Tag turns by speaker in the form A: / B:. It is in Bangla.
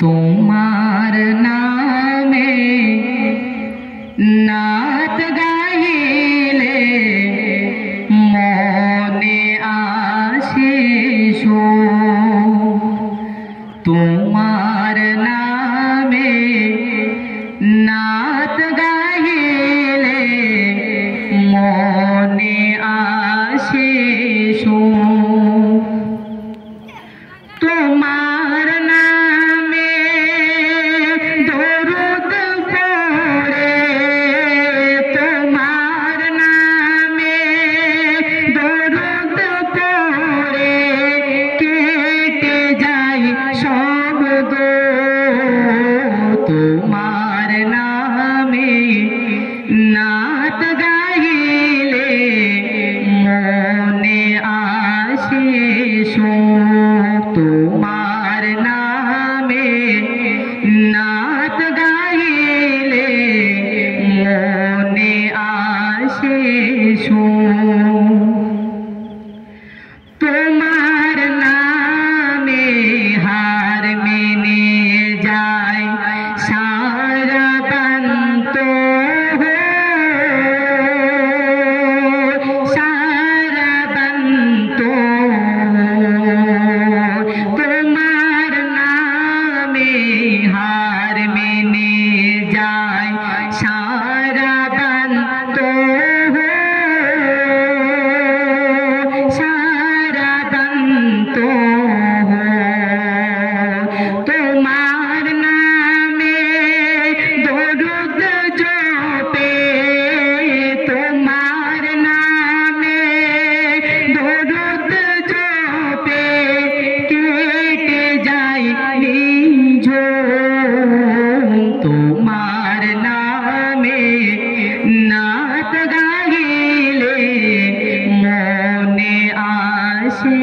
A: তোমার নামে নাত গাইলে মনে আসে তোমার নামে নাত গাইলে মনে আসে তোমার নামে দরুদ পড়ে তোমার নামে দরুদ পড়ে কেটে যায় সব তোমার নামে নাত গাইলে মনে আসে তোমার নামে নাত গাইলে মনে আসে তোমার নামে হার মেনে যায় সারা বান্ত সারা বান্ত তোমার নামে হার মেনে যায় সারা বান্ত সারা বান্ত তোমার নামে দরুদ জপে তোমার নামে দরুদ জপে কেটে যায় তোমার নামে নাত গাইলে মনে আসে